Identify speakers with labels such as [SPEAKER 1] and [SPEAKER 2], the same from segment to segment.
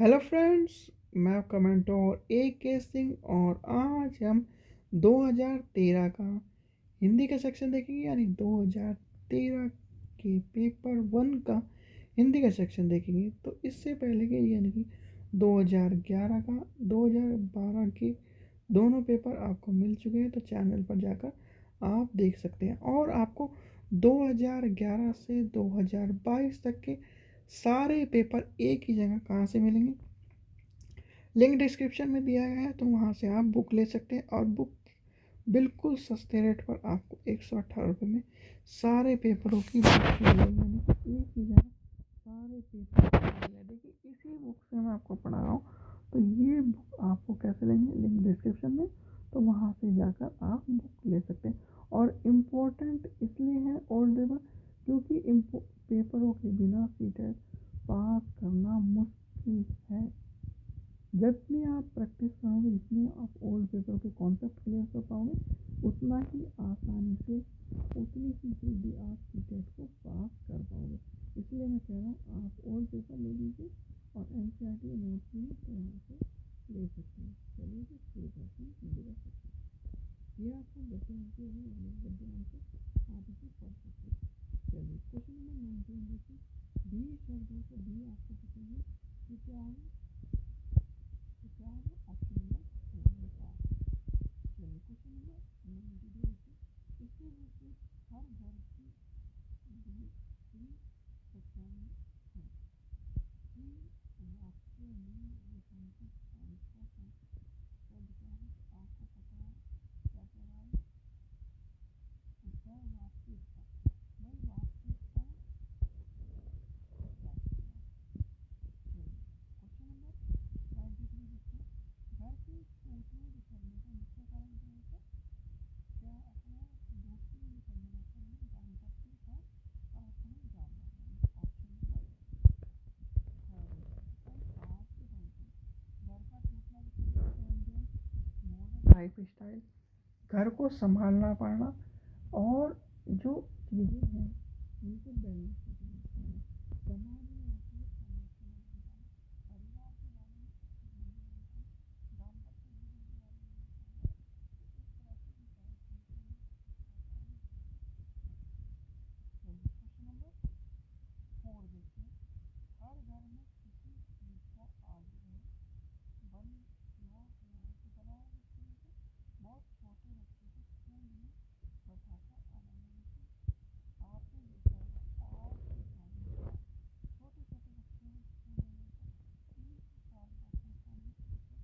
[SPEAKER 1] Hello friends, मैं आपका mentor के सिंह और आज हम 2013 का हिंदी का सेक्शन देखेंगे। यानी 2013 के पेपर वन का हिंदी का सेक्शन देखेंगे। तो इससे पहले के यानी कि 2011 का 2012 के दोनों पेपर आपको मिल चुके हैं। तो चैनल पर जाकर आप देख सकते हैं और आपको 2011 से 2022 तक के सारे पेपर एक ही जगह कहाँ से मिलेंगे, लिंक डिस्क्रिप्शन में दिया गया है। तो वहाँ से आप बुक ले सकते हैं और बुक बिल्कुल सस्ते रेट पर आपको 118 रुपये में सारे पेपरों की बुक मिलेगी। यानी कि एक ही जगह सारे पेपर मिलेंगे। देखिए, इसी बुक से मैं आपको पढ़ा रहा हूँ। तो ये बुक आपको कैसे लेंगे, लिंक डिस्क्रिप्शन में। तो वहाँ से जाकर आप बुक ले सकते हैं। और इम्पोर्टेंट इसलिए है ओल्ड पेपर क्योंकि पेपरों के बिना सीटेट पास करना मुश्किल है। जितनी आप प्रैक्टिस करोगे, जितनी आप ओल्ड पेपर के कॉन्सेप्ट क्लियर कर पाओगे, उतना ही आसानी से, उतनी ही जल्दी आप सीटेट को पास कर पाओगे। इसलिए मैं कह रहा हूँ आप ओल्ड पेपर ले लीजिए और एनसीईआरटी नोट्स भी यहाँ से ले सकते हैं। चलिए तो शुरू करते हैं हिंदी का सेक्शन। ये आपको गद्यांश से आप इसे पढ़ सकते हैं। चलिए क्वेश्चन नंबर 19 देखिए। बी शब्दों से बी आपको पूछेंगे कि क्या है, तो क्या है ऑप्शन नंबर 4। चलिए क्वेश्चन नंबर 92 देखिए। इसके विपरीत हर घर की दूसरी कक्षा में है कि वाक्य में रेखांकित तालिका का पद क्या है, आपको पता है क्या कह रहा है। उसका वास्तविकता, भाई वास्तविकता क्या कह रहा है। चलिए क्वेश्चन नंबर 93 देखिए। घर के टूटने बिखरने का मुख्य कारण क्या होता है, क्या अपना टूटने बिखरने का कारण दाम्पत्य का असम जानना। ऑप्शन नंबर आज के टाइम पे घर का टूटना बिखरना मॉडर्न लाइफ स्टाइल, घर को संभालना पाना और जो चीज़ें हैं उनको बैलेंस करना, समाज में रहते हुए समस्या जानकारी, परिवार के बारे में जानकारी, दाम्पत्य जीवन के बारे में जानकारी। तो इस तरह से विचार करते हैं। चलिए क्वेश्चन नंबर 4 देखते हैं। हर घर में किसी चीज़ का आग्रह बंद किया हुआ है कि बनाए रखते हैं। बहुत छोटे बच्चे को स्कूल में बैठाकर आनंद से आपने देखा होगा आज के टाइम में छोटे छोटे बच्चे हैं स्कूल में लेकर 3 साल का बच्चा नहीं उसे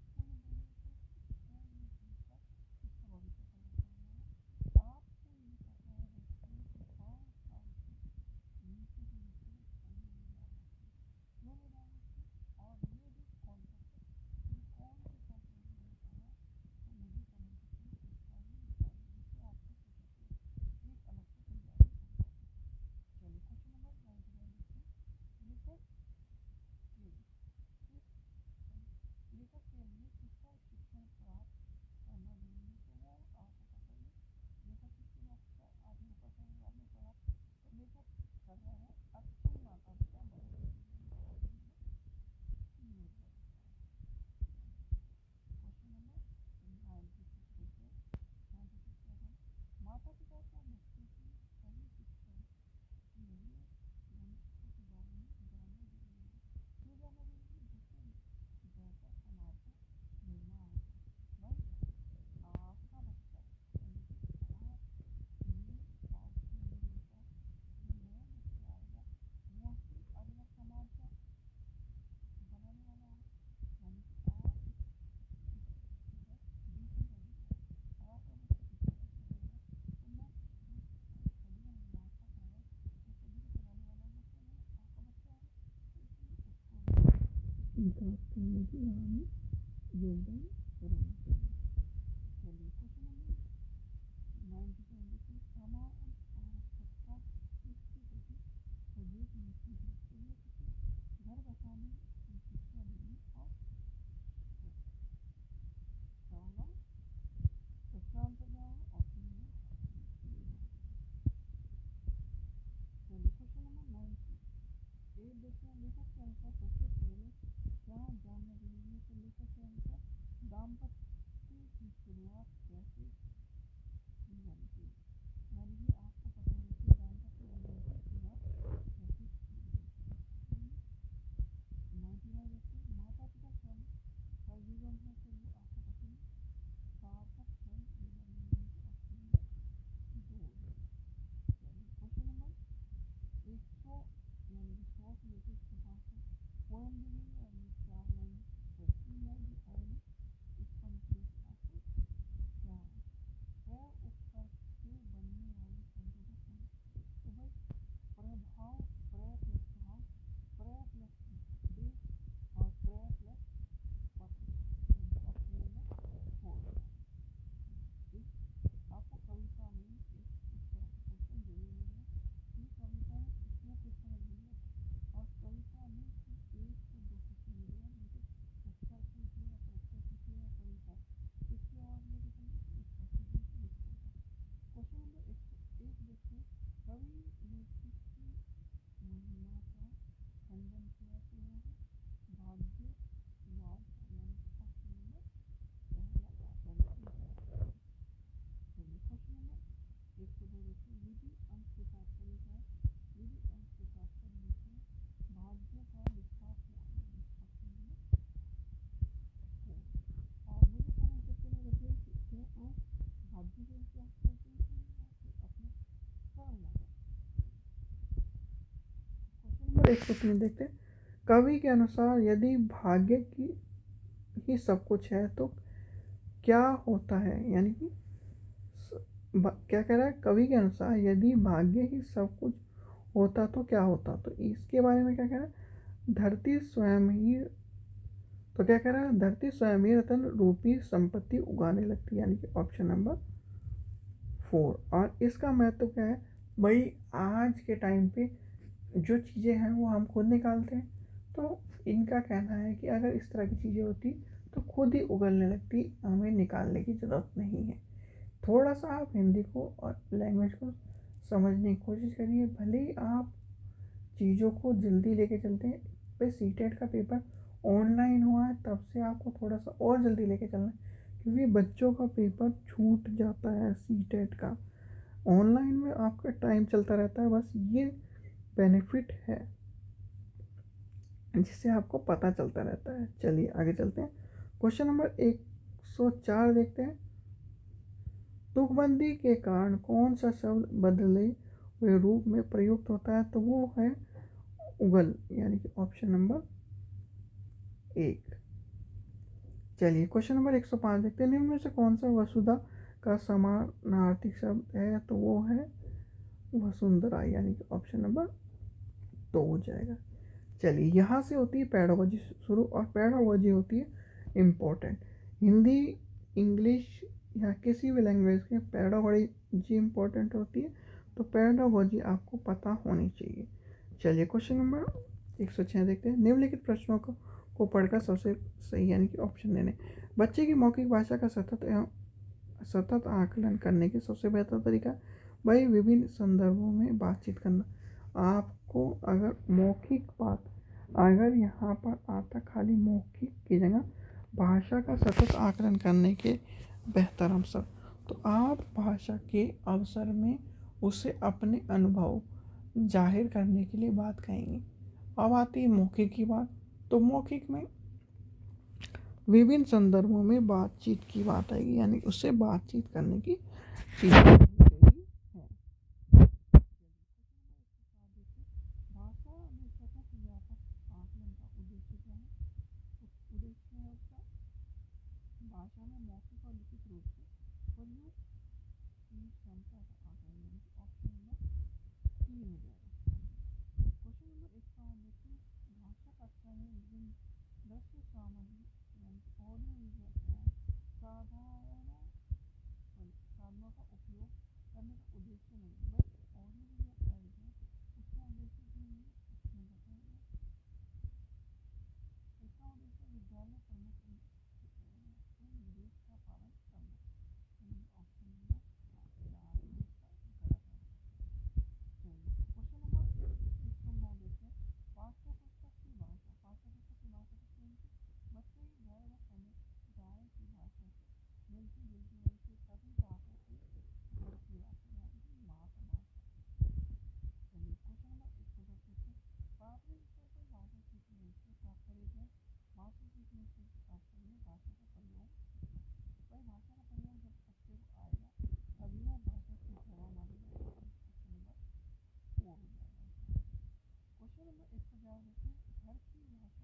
[SPEAKER 1] स्कूल में लेकर स्कूल में भेजकर उसका भविष्य तैयार करना है। आपको ये पता है बच्चे को 5 साल से नीचे के बच्चे को स्कूल में नहीं डाल सकते, क्यों नहीं डाल सकते। और ये जो कॉन्सेप्ट है ये कौन से कैटेगरी में आया, तो मुझे कमेंट सेक्शन में इसका भी बताइए, जिससे आपको सोसाइटी एक अलग से तैयारी हो जाए। चलिए क्वेश्चन नंबर 99 देखिए। लेखक के किस लेखक के लिए किसका शिक्षण प्राप्त करना जरूरी है, तो वो आपको पता ही है। लेखक किसकी बात का आपने पता है, आपने पढ़ा। तो लेखक कर रहा है अच्छी माता पिता बनने के लिए। ऑप्शन नंबर सी हो जाएगा। क्वेश्चन नंबर 96 देखिए। 96 क्या है, माता पिता को बच्चे की सही शिक्षा के लिए मनुष्य के बारे में जानना जरूरी है। क्यों जानना जरूरी है, जिससे बेहतर समाज का निर्माण हो। भाई आपका बच्चा यानी कि आप ये आज की वीडियो का जो नया बच्चा आएगा वो ही अगला समाज का बनाने वाला है। यानी कि आप ठीक है, दूसरी बात देखिए, आपका बच्चा किसी को चलेगा तो मैं बढ़िया मुआवजा करूँगा, उसको दिल चलाने वाला बच्चा नहीं आपका बच्चा है, तो इसलिए उसको विकास करने की राह में योगदान कराना चाहिए। चलिए क्वेश्चन नंबर 97 देखिए। समान आवश्यकता किसके प्रति सजग नहीं है, तो ये किसी घर बसाने की शिक्षा देने और साला इसका आंसर क्या होगा, ऑप्शन नंबर चलिए क्वेश्चन नंबर 98 देखिए। लेखक के अनुसार सबसे पहले क्या जानना जरूरी है, तो लेकर के आंसर दाम्पत्य की शुरुआत कैसे की बनती है, यानी कि आपको पता है कि दाम्पत्य जीवन की शुरुआत कैसे की गई। 95 देखते हैं, माता पिता सब सजीवन है तो वो आपको पता है सार्थक है, ये वाली ऑप्शन नंबर 2 है। चलिए क्वेश्चन नंबर 100 यानी कि 100 से लेकर 105 तक पोएम देंगे, यानी 4 लाइन प्रश्न याद आएगी। इस पंक्ति आपको क्या है, प्रयोग उपसर्ग से बनने वाले शब्दों का समूह, तो भाई प्रभाव, प्रय प्लस भाव, प्रय प्लस देश और प्रय प्लस पत्र, ऑप्शन नंबर 4। इस आपको कविता में इस तरह का क्वेश्चन जरूर मिलेगा कि कविता में इसमें कुछ समझ नहीं आता, और कविता में सिर्फ 1 से 2 क्वेश्चन मिलेगा, लेकिन उत्तर पूछिए या प्रश्न पूछिए या कविता किसकी आवाज लेके चलिए तो इसका सीधे लिख देगा। क्वेश्चन नंबर 101 देखते हैं, कवि ने किसकी महिमा का खंडन किया, तो वो है भाग्यवाद, यानी ऑप्शन नंबर पहला, सॉरी। चलिए क्वेश्चन नंबर 102 देखिए, विधि अंक के साथ क्या लिखा है, विधि अंक के साथ क्या लिखा है, भाग्य का विस्तार हुआ, यानी ऑप्शन नंबर 4। और मुझे कमेंट सेक्शन में बताइए कि क्या आप भाग्य का विश्वास करते हैं या फिर अपने कर्म लगा। क्वेश्चन नंबर 103 देखते हैं, कवि के अनुसार यदि भाग्य की ही सब कुछ है तो क्या होता है, यानी कि क्या कह रहा है, कवि के अनुसार यदि भाग्य ही सब कुछ होता तो क्या होता, तो इसके बारे में क्या कह रहा है, धरती स्वयं ही, तो क्या कह रहा है, धरती स्वयं ही रतन रूपी संपत्ति उगाने लगती, यानी कि ऑप्शन नंबर 4। और इसका महत्व क्या है भाई, आज के टाइम पे जो चीज़ें हैं वो हम खुद निकालते हैं, तो इनका कहना है कि अगर इस तरह की चीज़ें होती तो खुद ही उगलने लगती, हमें निकालने की ज़रूरत नहीं है। थोड़ा सा आप हिंदी को और लैंग्वेज को समझने की कोशिश करिए, भले ही आप चीज़ों को जल्दी लेके चलते हैं, भाई सीटेट का पेपर ऑनलाइन हुआ है तब से आपको थोड़ा सा और जल्दी लेके चलना है, क्योंकि बच्चों का पेपर छूट जाता है सीटेट का, ऑनलाइन में आपका टाइम चलता रहता है, बस ये बेनिफिट है जिससे आपको पता चलता रहता है। चलिए आगे चलते हैं, क्वेश्चन नंबर 104 देखते हैं, तुकबंदी के कारण कौन सा शब्द बदले हुए रूप में प्रयुक्त होता है, तो वो है उगल, यानी कि ऑप्शन नंबर 1। चलिए क्वेश्चन नंबर 105 देखते हैं, निम्न में से कौन सा वसुधा का समानार्थी शब्द है, तो वो है वसुंधरा, यानी कि ऑप्शन नंबर 2 हो जाएगा। चलिए यहाँ से होती है पैडागोजी शुरू, और पैडागोजी होती है इम्पोर्टेंट, हिंदी इंग्लिश या किसी भी लैंग्वेज के पैडागोजी इम्पोर्टेंट होती है, तो पैडागोजी आपको पता होनी चाहिए। चलिए क्वेश्चन नंबर 106 देखते हैं, निम्नलिखित प्रश्नों को पढ़कर सबसे सही यानी कि ऑप्शन देने, बच्चे की मौखिक भाषा का सतत आकलन करने के सबसे बेहतर तरीका, भाई विभिन्न संदर्भों में बातचीत करना। आपको अगर मौखिक बात, अगर यहाँ पर आता खाली मौखिक की जगह भाषा का सतत आकलन करने के बेहतर अवसर, तो आप भाषा के अवसर में उसे अपने अनुभव जाहिर करने के लिए बात कहेंगे। अब आती है मौखिक की बात, तो मौखिक में विभिन्न संदर्भों में बातचीत की बात आएगी, यानी उससे बातचीत करने की चीज़ है। भाषा में सतत व्यापक आकलन का उद्देश्य क्या है, उद्देश्य है उसका भाषा में मौखिक और लिखित रूप से प्रयुक्त की क्षमता का आकलन, यानी कि ऑप्शन नंबर 3 हो जाएगा। क्वेश्चन नंबर 51 देखिए, भाषा कक्षा में विभिन्न दृश्य सामग्री यानी ऑडियो विजुअल साधनों का उपयोग करने का उद्देश्य नहीं है, बस ऑडियो विजुअल ऐड है, उसका उद्देश्य भी नहीं है, इसमें बताएगा। इसका उद्देश्य विद्यालय प्रमुख निर्देश का पालन करना, ऑप्शन नंबर 4 इसका गलत है। चलिए क्वेश्चन नंबर 109 देखते हैं, पाठ्य पुस्तक की भाषा, पाठ्य पुस्तक की भाषा किसकी सुझाव देते हैं घर की भाषा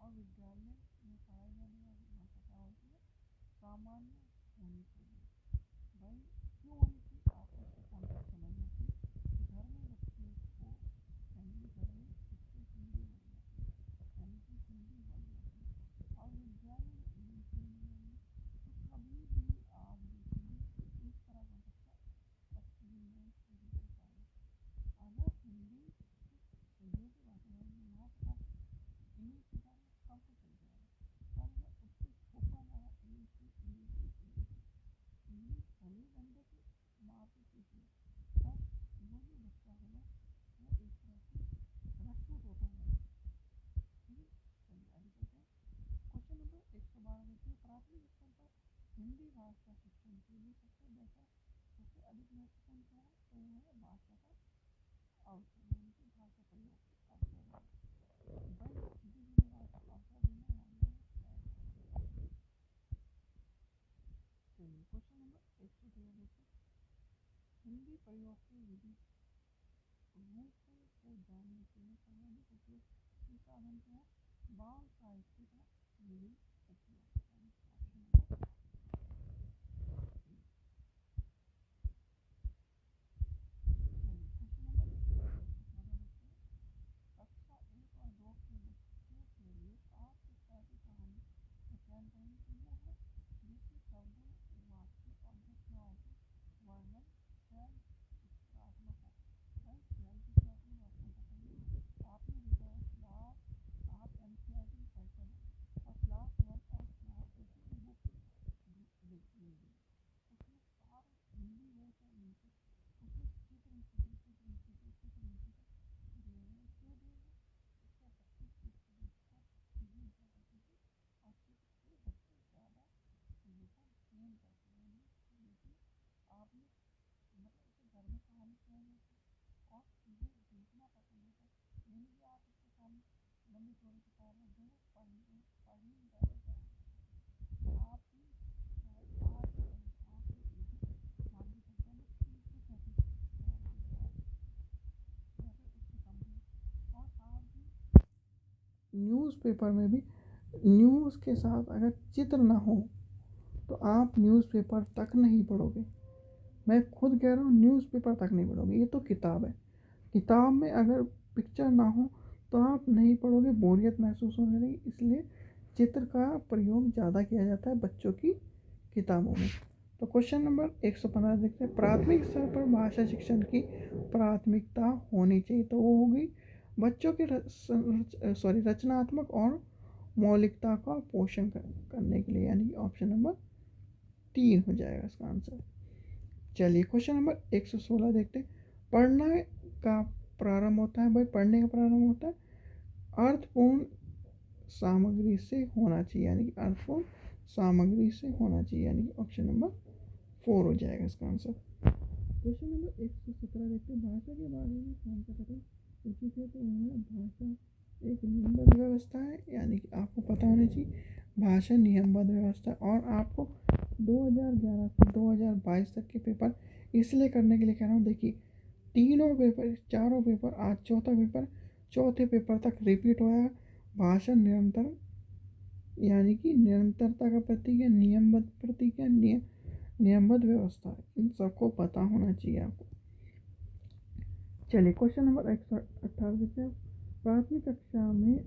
[SPEAKER 1] और विद्यालय में पढ़ाई जाने वाली भाषा क्या होती है, सामान्य होनी चाहिए। भाई क्यों होनी चाहिए, आपको इसका कॉन्सेप्ट समझना चाहिए। घर में बच्चे को यानी घर में बच्चे हिंदी बोलना चाहिए, यानी कि हिंदी बोलना चाहिए। और विद्यालय में इंग्लिश बोलनी चाहिए। तो कभी भी आप देखेंगे कि इस तरह का बच्चा एक्सपीरियंस नहीं कर पाएगा। अगर हिंदी जो भी भाषा है ना पता इंग्लिश के साथ कब तो चल जाएगा, पर अगर उससे थोपा जा रहा इंग्लिश भले बंदे के माँ से सीख ले, पर वो जो बच्चा होगा वो एक तरह से रक्षित होता है। ठीक है, चलिए आगे चलते हैं। क्वेश्चन नंबर 112 देखिए, प्राथमिक स्तर पर हिंदी भाषा शिक्षण के लिए सबसे अधिक महत्वपूर्ण क्या है, तो वो है भाषा का अवसर, यानी कि भाषा प्रयोग के अवसर। भाई सीधी सीधी बात, अवसर देना हमारे चलिए क्वेश्चन नंबर 113 देखिए, हिंदी प्रयोग की विधि रूपों को जानने के लिए सर्वाधिक उपयोग साधन क्या है, बाल साहित्य का यही उपयोग, यानी ऑप्शन नंबर क्वेश्चन नंबर 114 देखते हैं, कक्षा 1 और 2 के बच्चों के लिए आप किस तरह की कहानी का चयन करेंगे, तो वो है जिसमें शब्दों, वाक्य और घटनाओं के वर्णन स्वयं चित्रात्मक हो। भाई स्वयं चित्रात्मक आपको पता ही है, आपने देखा है क्लास आप एनसीईआरटी पढ़ते हैं और क्लास 1 और क्लास 2 की बुक लीजिए, उसमें सारा हिंदी हो चाहे इंग्लिश, उसमें चित्र दिए हुए, क्यों दिए हुए, उसका बच्चे चित्र देखकर सीखना ज़्यादा सीखे और चित्र से बच्चे ज़्यादा चीज़ों को गेन करते हैं। देखिए आपने मतलब उसे घर में कहानी सुनाई जाती है और चीज़ें देखना पसंद होता है, ये नहीं कि आप उसके सामने लंबी चौड़ी किताब रख देंगे, पढ़ने में ज़्यादा आप ही शायद आज आपकी एज मान के चलते हैं 30 से 35 साल की है या फिर उससे कम है, और आप भी न्यूज़पेपर में भी न्यूज़ के साथ अगर चित्र ना हो तो आप न्यूज़पेपर तक नहीं पढ़ोगे। मैं खुद कह रहा हूँ न्यूज़पेपर तक नहीं पढ़ोगे, ये तो किताब है। किताब में अगर पिक्चर ना हो तो आप नहीं पढ़ोगे, बोरियत महसूस होने लगी, इसलिए चित्र का प्रयोग ज़्यादा किया जाता है बच्चों की किताबों में। तो क्वेश्चन नंबर 115 देखते हैं, प्राथमिक स्तर पर भाषा शिक्षण की प्राथमिकता होनी चाहिए, तो वो होगी बच्चों के रचनात्मक और मौलिकता का पोषण करने के लिए, यानी कि ऑप्शन नंबर 3 हो जाएगा इसका आंसर। चलिए क्वेश्चन नंबर 116 देखते हैं, पढ़ना का प्रारंभ होता है, भाई पढ़ने का प्रारंभ होता है अर्थपूर्ण सामग्री से होना चाहिए, यानी कि अर्थपूर्ण सामग्री से होना चाहिए, यानी कि ऑप्शन नंबर 4 हो जाएगा इसका आंसर। क्वेश्चन नंबर 117 देखते हैं, भाषा के बारे में कौन सा कथन उचित है, तो वह भाषा एक नियमबद्ध व्यवस्था है, यानी कि आपको पता होना चाहिए भाषा नियमबद्ध व्यवस्था। और आपको 2011 से 2022 तक के पेपर इसलिए करने के लिए कह रहा हूँ, देखिए चारों पेपर आज चौथे पेपर तक रिपीट हुआ है। भाषा निरंतर यानी कि निरंतरता का प्रतीक है, नियमबद्ध प्रतीक है, नियमबद्ध व्यवस्था है, इन सबको पता होना चाहिए आपको। चलिए क्वेश्चन नंबर 118 देखते हैं, प्राथमिक कक्षा में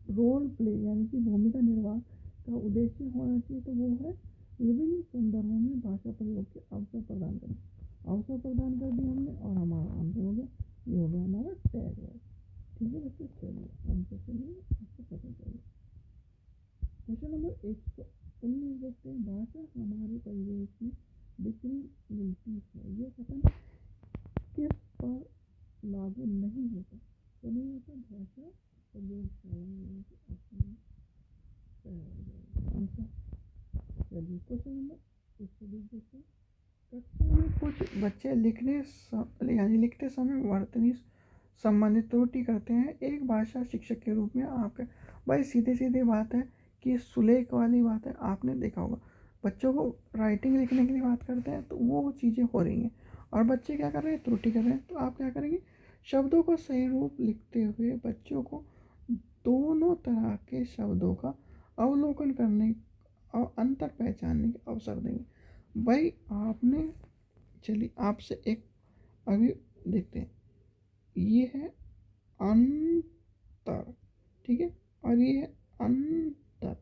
[SPEAKER 1] रोल प्ले यानी कि भूमिका निर्वाह का उद्देश्य होना चाहिए, तो वो है विभिन्न संदर्भों में भाषा प्रयोग के अवसर प्रदान करना। अवसर प्रदान कर दिया हमने और हमारा आंसर हो गया, ये हो गया हमारा टैग है। ठीक है बच्चे, चलिए आंसर चलिए आपको पता चलिए। क्वेश्चन नंबर 119 देखते हैं, भाषा हमारे परिवेश में बिखरी मिलती है, ये कथन किस पर लागू नहीं होता, तो नहीं होता भाषा प्रयोगशाला में, ऑप्शन आंसर। चलिए क्वेश्चन नंबर 120 देखते हैं, कक्षा में कुछ बच्चे लिखते समय वर्तनी संबंधित त्रुटि करते हैं, एक भाषा शिक्षक के रूप में आपका, भाई सीधी सीधी बात है कि सुलेख वाली बात है, आपने देखा होगा बच्चों को राइटिंग लिखने के लिए बात करते हैं तो वो चीज़ें हो रही हैं और बच्चे क्या कर रहे हैं, त्रुटि कर रहे हैं, तो आप क्या करेंगे शब्दों का सही रूप लिखते हुए बच्चों को दोनों तरह के शब्दों का अवलोकन करने और अंतर पहचानने के अवसर देंगे। भाई आपने, चलिए आपसे एक अभी देखते हैं, ये है अंतर, ठीक है, और ये है अंतर।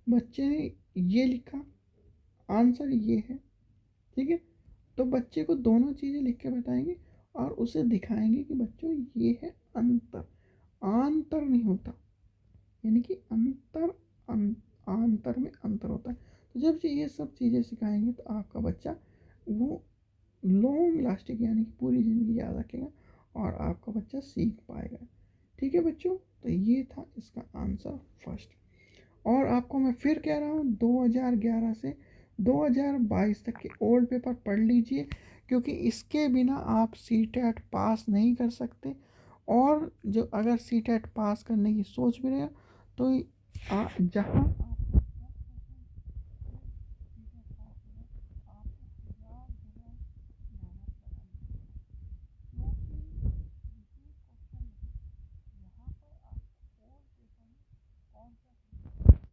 [SPEAKER 1] बच्चे ने ये लिखा, आंसर ये है, ठीक है। तो बच्चे को दोनों चीज़ें लिख के बताएंगे और उसे दिखाएंगे कि बच्चों ये है अंतर, आंतर नहीं होता, यानी कि आंतर में अंतर होता है। तो जब ये सब चीज़ें सिखाएंगे तो आपका बच्चा वो लॉन्ग लास्टिंग यानी कि पूरी ज़िंदगी याद रखेगा और आपका बच्चा सीख पाएगा। ठीक है बच्चों, तो ये था इसका आंसर फर्स्ट। और आपको मैं फिर कह रहा हूँ 2011 से 2022 तक के ओल्ड पेपर पढ़ लीजिए, क्योंकि इसके बिना आप सीटेट पास नहीं कर सकते। और जो अगर सीटेट पास करने की सोच भी रहे हो तो जहाँ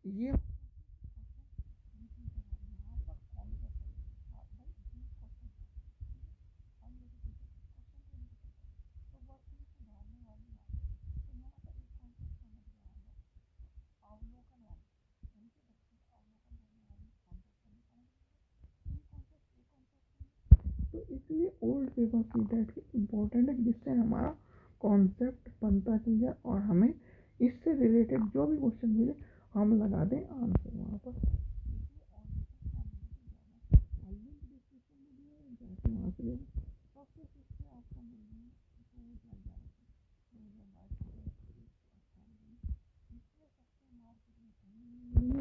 [SPEAKER 1] ये तो इसलिए ओल्ड पेपर सीटेट की इम्पोर्टेंट है, जिससे हमारा कॉन्सेप्ट बनता चल जाए और हमें इससे रिलेटेड जो भी क्वेश्चन मिले हम लगा दें आंसर वहाँ पर। जाके वहाँ से ले लें।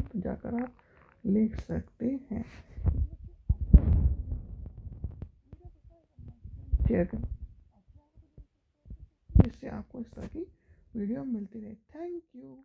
[SPEAKER 1] तो जाकर आप लिख सकते हैं, शेयर करें, जिससे आपको इस तरह की वीडियो मिलती रहे। Thank you.